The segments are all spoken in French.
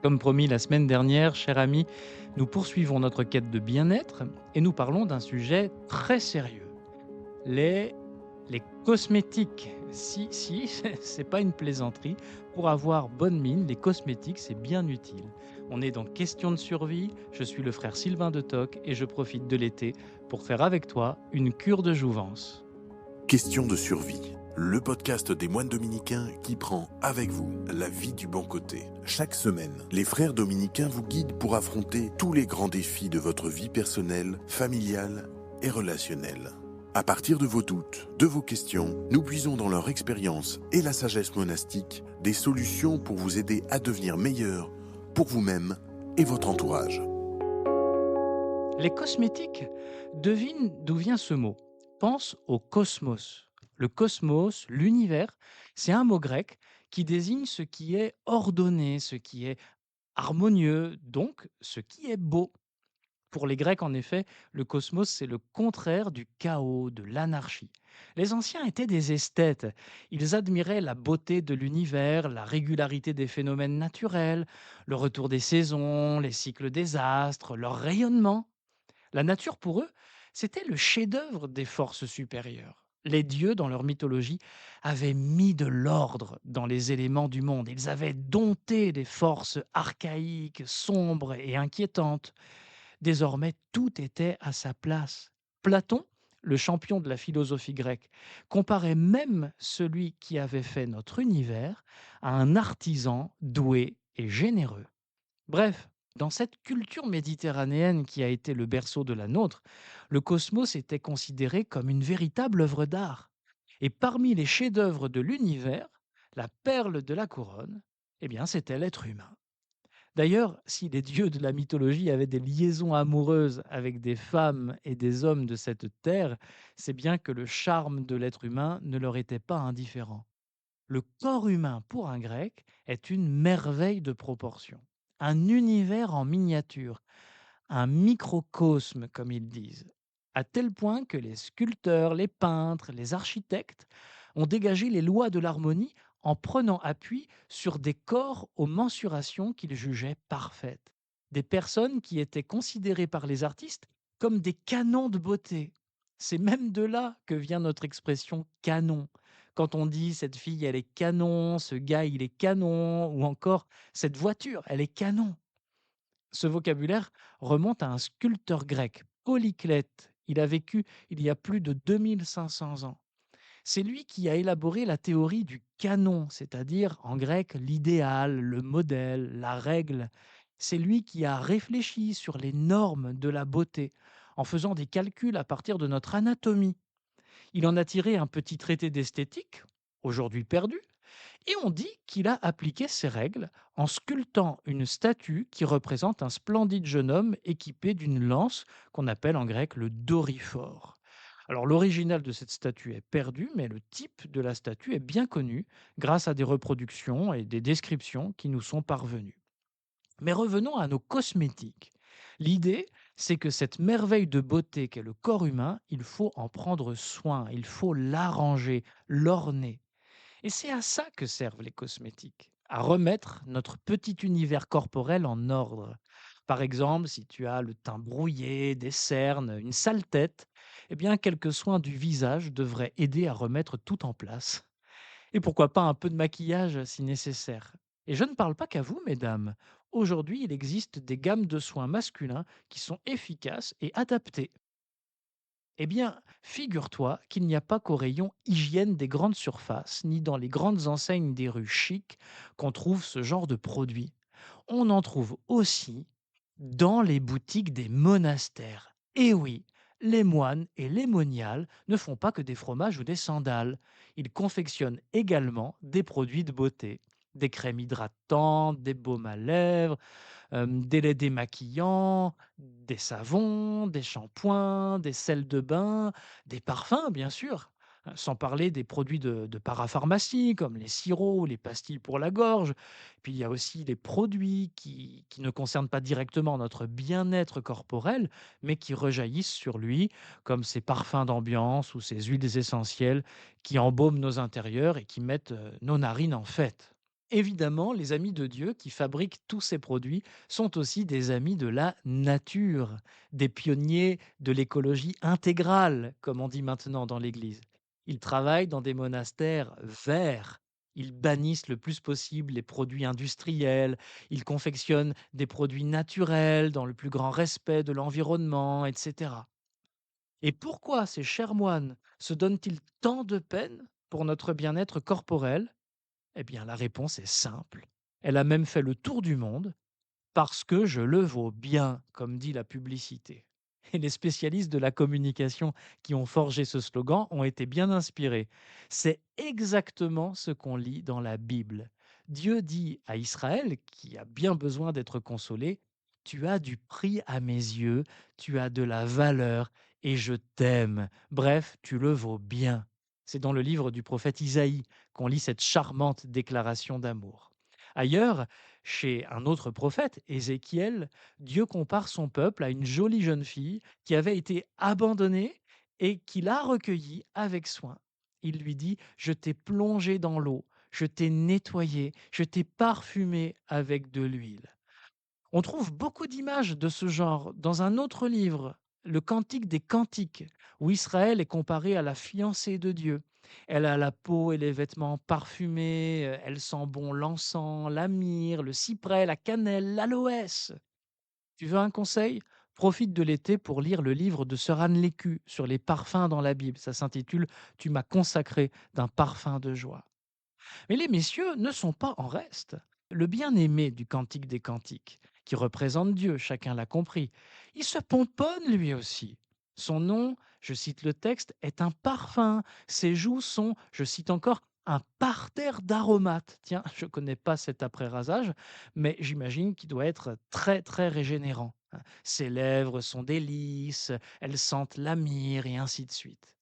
Comme promis la semaine dernière, cher ami, nous poursuivons notre quête de bien-être et nous parlons d'un sujet très sérieux. Les, les cosmétiques. Si, c'est pas une plaisanterie. Pour avoir bonne mine, les cosmétiques, c'est bien utile. On est dans Question de survie. Je suis le frère Sylvain de Toc et je profite de l'été pour faire avec toi une cure de jouvence. Question de survie, le podcast des moines dominicains qui prend avec vous la vie du bon côté. Chaque semaine, les frères dominicains vous guident pour affronter tous les grands défis de votre vie personnelle, familiale et relationnelle. À partir de vos doutes, de vos questions, nous puisons dans leur expérience et la sagesse monastique des solutions pour vous aider à devenir meilleur pour vous-même et votre entourage. Les cosmétiques, devine d'où vient ce mot. Pense au cosmos. Le cosmos, l'univers, c'est un mot grec qui désigne ce qui est ordonné, ce qui est harmonieux, donc ce qui est beau. Pour les Grecs, en effet, le cosmos, c'est le contraire du chaos, de l'anarchie. Les anciens étaient des esthètes. Ils admiraient la beauté de l'univers, la régularité des phénomènes naturels, le retour des saisons, les cycles des astres, leur rayonnement. La nature, pour eux, c'était le chef-d'œuvre des forces supérieures. Les dieux, dans leur mythologie, avaient mis de l'ordre dans les éléments du monde. Ils avaient dompté des forces archaïques, sombres et inquiétantes. Désormais, tout était à sa place. Platon, le champion de la philosophie grecque, comparait même celui qui avait fait notre univers à un artisan doué et généreux. Bref, dans cette culture méditerranéenne qui a été le berceau de la nôtre, le cosmos était considéré comme une véritable œuvre d'art. Et parmi les chefs-d'œuvre de l'univers, la perle de la couronne, eh bien, c'était l'être humain. D'ailleurs, si les dieux de la mythologie avaient des liaisons amoureuses avec des femmes et des hommes de cette terre, c'est bien que le charme de l'être humain ne leur était pas indifférent. Le corps humain, pour un grec, est une merveille de proportion, un univers en miniature, un microcosme, comme ils disent, à tel point que les sculpteurs, les peintres, les architectes ont dégagé les lois de l'harmonie en prenant appui sur des corps aux mensurations qu'ils jugeaient parfaites. Des personnes qui étaient considérées par les artistes comme des canons de beauté. C'est même de là que vient notre expression canon. Quand on dit cette fille, elle est canon, ce gars, il est canon, ou encore cette voiture, elle est canon. Ce vocabulaire remonte à un sculpteur grec, Polyclète. Il a vécu il y a plus de 2500 ans. C'est lui qui a élaboré la théorie du canon, c'est-à-dire en grec l'idéal, le modèle, la règle. C'est lui qui a réfléchi sur les normes de la beauté en faisant des calculs à partir de notre anatomie. Il en a tiré un petit traité d'esthétique, aujourd'hui perdu, et on dit qu'il a appliqué ces règles en sculptant une statue qui représente un splendide jeune homme équipé d'une lance qu'on appelle en grec le doryphore. Alors l'original de cette statue est perdu, mais le type de la statue est bien connu grâce à des reproductions et des descriptions qui nous sont parvenues. Mais revenons à nos cosmétiques. L'idée, c'est que cette merveille de beauté qu'est le corps humain, il faut en prendre soin, il faut l'arranger, l'orner. Et c'est à ça que servent les cosmétiques, à remettre notre petit univers corporel en ordre. Par exemple, si tu as le teint brouillé, des cernes, une sale tête, eh bien, quelques soins du visage devraient aider à remettre tout en place. Et pourquoi pas un peu de maquillage si nécessaire. Et je ne parle pas qu'à vous, mesdames. Aujourd'hui, il existe des gammes de soins masculins qui sont efficaces et adaptées. Eh bien, figure-toi qu'il n'y a pas qu'au rayon hygiène des grandes surfaces, ni dans les grandes enseignes des rues chics, qu'on trouve ce genre de produits. On en trouve aussi dans les boutiques des monastères. Et oui, les moines et les moniales ne font pas que des fromages ou des sandales. Ils confectionnent également des produits de beauté. Des crèmes hydratantes, des baumes à lèvres, des laits démaquillants, des savons, des shampoings, des sels de bain, des parfums bien sûr, sans parler des produits de parapharmacie comme les sirops ou les pastilles pour la gorge. Puis il y a aussi les produits qui ne concernent pas directement notre bien-être corporel, mais qui rejaillissent sur lui, comme ces parfums d'ambiance ou ces huiles essentielles qui embaument nos intérieurs et qui mettent, nos narines en fête. Évidemment, les amis de Dieu qui fabriquent tous ces produits sont aussi des amis de la nature, des pionniers de l'écologie intégrale, comme on dit maintenant dans l'Église. Ils travaillent dans des monastères verts. Ils bannissent le plus possible les produits industriels. Ils confectionnent des produits naturels dans le plus grand respect de l'environnement, etc. Et pourquoi ces chers moines se donnent-ils tant de peine pour notre bien-être corporel? Eh bien, la réponse est simple. Elle a même fait le tour du monde parce que je le vaux bien, comme dit la publicité. Et les spécialistes de la communication qui ont forgé ce slogan ont été bien inspirés. C'est exactement ce qu'on lit dans la Bible. Dieu dit à Israël, qui a bien besoin d'être consolé, tu as du prix à mes yeux, tu as de la valeur et je t'aime. Bref, tu le vaux bien. C'est dans le livre du prophète Isaïe qu'on lit cette charmante déclaration d'amour. Ailleurs, chez un autre prophète, Ézéchiel, Dieu compare son peuple à une jolie jeune fille qui avait été abandonnée et qu'il a recueillie avec soin. Il lui dit, je t'ai plongé dans l'eau, je t'ai nettoyé, je t'ai parfumé avec de l'huile. On trouve beaucoup d'images de ce genre dans un autre livre, le Cantique des Cantiques, où Israël est comparé à la fiancée de Dieu. Elle a la peau et les vêtements parfumés, elle sent bon l'encens, la myrrhe, le cyprès, la cannelle, l'aloès. Tu veux un conseil? Profite de l'été pour lire le livre de Sœur Anne Lécu sur les parfums dans la Bible. Ça s'intitule Tu m'as consacré d'un parfum de joie. Mais les messieurs ne sont pas en reste. Le bien-aimé du Cantique des Cantiques, qui représente Dieu, chacun l'a compris, il se pomponne lui aussi. Son nom, je cite le texte, est un parfum. Ses joues sont, je cite encore, un parterre d'aromates. Tiens, je ne connais pas cet après-rasage, mais j'imagine qu'il doit être très très régénérant, hein. Ses lèvres sont des lys, elles sentent la myrrhe et ainsi de suite.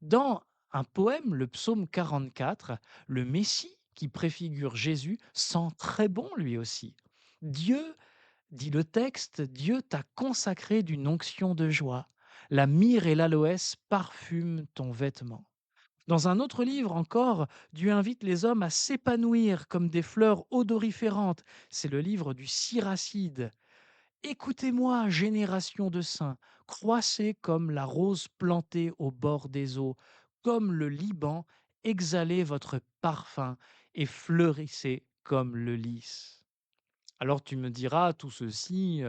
Dans un poème, le psaume 44, le Messie, qui préfigure Jésus, sent très bon lui aussi. Dieu, dit le texte, Dieu t'a consacré d'une onction de joie. La myrrhe et l'aloès parfument ton vêtement. Dans un autre livre encore, Dieu invite les hommes à s'épanouir comme des fleurs odoriférantes. C'est le livre du Siracide. Écoutez-moi, génération de saints, croissez comme la rose plantée au bord des eaux, comme le Liban, exhalez votre parfum et fleurissez comme le lys. Alors tu me diras, tout ceci,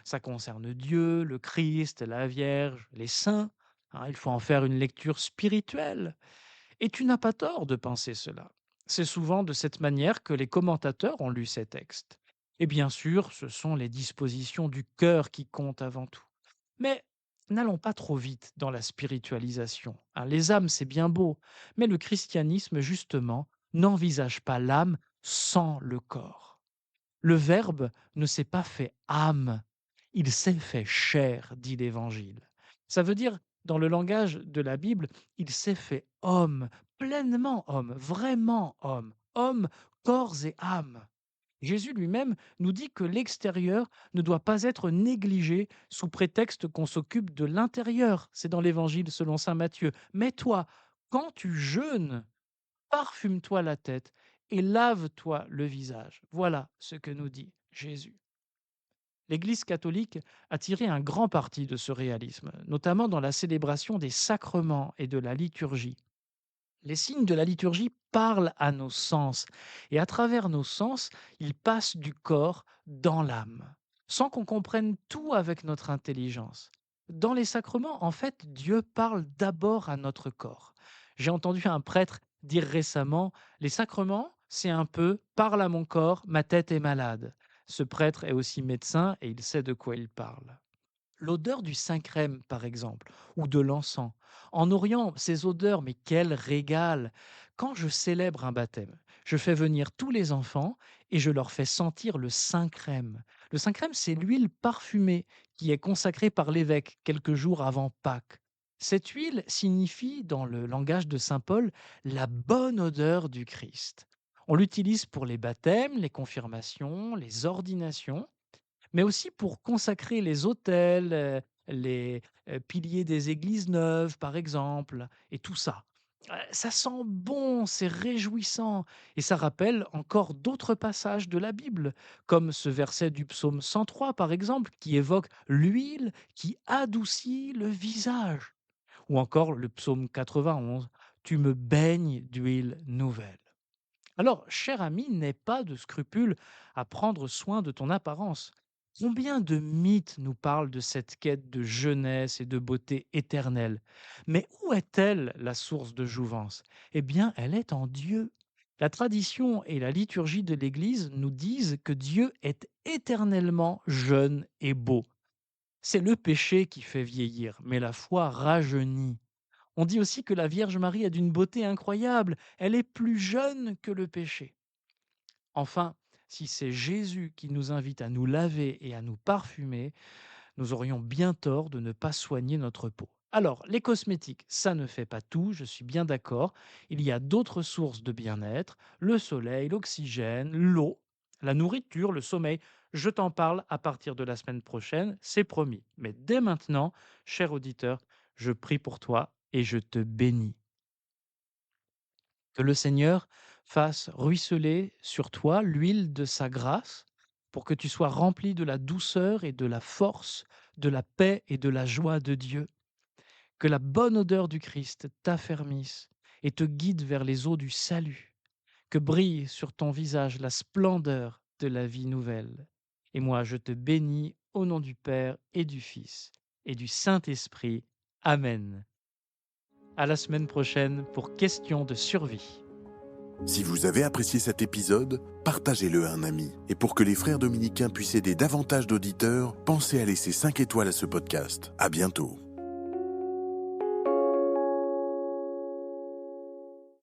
ça concerne Dieu, le Christ, la Vierge, les saints, hein, il faut en faire une lecture spirituelle. Et tu n'as pas tort de penser cela. C'est souvent de cette manière que les commentateurs ont lu ces textes. Et bien sûr, ce sont les dispositions du cœur qui comptent avant tout. Mais n'allons pas trop vite dans la spiritualisation, hein. Les âmes, c'est bien beau, mais le christianisme, justement, n'envisage pas l'âme sans le corps. Le Verbe ne s'est pas fait âme, il s'est fait chair, dit l'Évangile. Ça veut dire, dans le langage de la Bible, il s'est fait homme, pleinement homme, vraiment homme, homme, corps et âme. Jésus lui-même nous dit que l'extérieur ne doit pas être négligé sous prétexte qu'on s'occupe de l'intérieur. C'est dans l'Évangile selon saint Matthieu. Mais toi, quand tu jeûnes, parfume-toi la tête et lave-toi le visage. Voilà ce que nous dit Jésus. L'Église catholique a tiré un grand parti de ce réalisme, notamment dans la célébration des sacrements et de la liturgie. Les signes de la liturgie parlent à nos sens et à travers nos sens, ils passent du corps dans l'âme, sans qu'on comprenne tout avec notre intelligence. Dans les sacrements, en fait, Dieu parle d'abord à notre corps. J'ai entendu un prêtre dire récemment, les sacrements, c'est un peu parle à mon corps, ma tête est malade. Ce prêtre est aussi médecin et il sait de quoi il parle. L'odeur du Saint-Crème, par exemple, ou de l'encens. En Orient, ces odeurs, mais quel régal! Quand je célèbre un baptême, je fais venir tous les enfants et je leur fais sentir le Saint-Crème. Le Saint-Crème, c'est l'huile parfumée qui est consacrée par l'évêque quelques jours avant Pâques. Cette huile signifie, dans le langage de Saint Paul, la bonne odeur du Christ. On l'utilise pour les baptêmes, les confirmations, les ordinations, mais aussi pour consacrer les autels, les piliers des églises neuves, par exemple, et tout ça. Ça sent bon, c'est réjouissant et ça rappelle encore d'autres passages de la Bible, comme ce verset du psaume 103 par exemple, qui évoque l'huile qui adoucit le visage, ou encore le psaume 91, tu me baignes d'huile nouvelle. Alors, cher ami, n'aie pas de scrupule à prendre soin de ton apparence. Combien de mythes nous parlent de cette quête de jeunesse et de beauté éternelle? Mais où est-elle, la source de jouvence? Eh bien, elle est en Dieu. La tradition et la liturgie de l'Église nous disent que Dieu est éternellement jeune et beau. C'est le péché qui fait vieillir, mais la foi rajeunit. On dit aussi que la Vierge Marie est d'une beauté incroyable, elle est plus jeune que le péché. Enfin, si c'est Jésus qui nous invite à nous laver et à nous parfumer, nous aurions bien tort de ne pas soigner notre peau. Alors, les cosmétiques, ça ne fait pas tout, je suis bien d'accord. Il y a d'autres sources de bien-être, le soleil, l'oxygène, l'eau, la nourriture, le sommeil. Je t'en parle à partir de la semaine prochaine, c'est promis. Mais dès maintenant, cher auditeur, je prie pour toi et je te bénis. Que le Seigneur fasse ruisseler sur toi l'huile de sa grâce pour que tu sois rempli de la douceur et de la force, de la paix et de la joie de Dieu. Que la bonne odeur du Christ t'affermisse et te guide vers les eaux du salut. Que brille sur ton visage la splendeur de la vie nouvelle. Et moi, je te bénis au nom du Père et du Fils et du Saint-Esprit. Amen. À la semaine prochaine pour Question de survie. Si vous avez apprécié cet épisode, partagez-le à un ami. Et pour que les frères dominicains puissent aider davantage d'auditeurs, pensez à laisser 5 étoiles à ce podcast. À bientôt.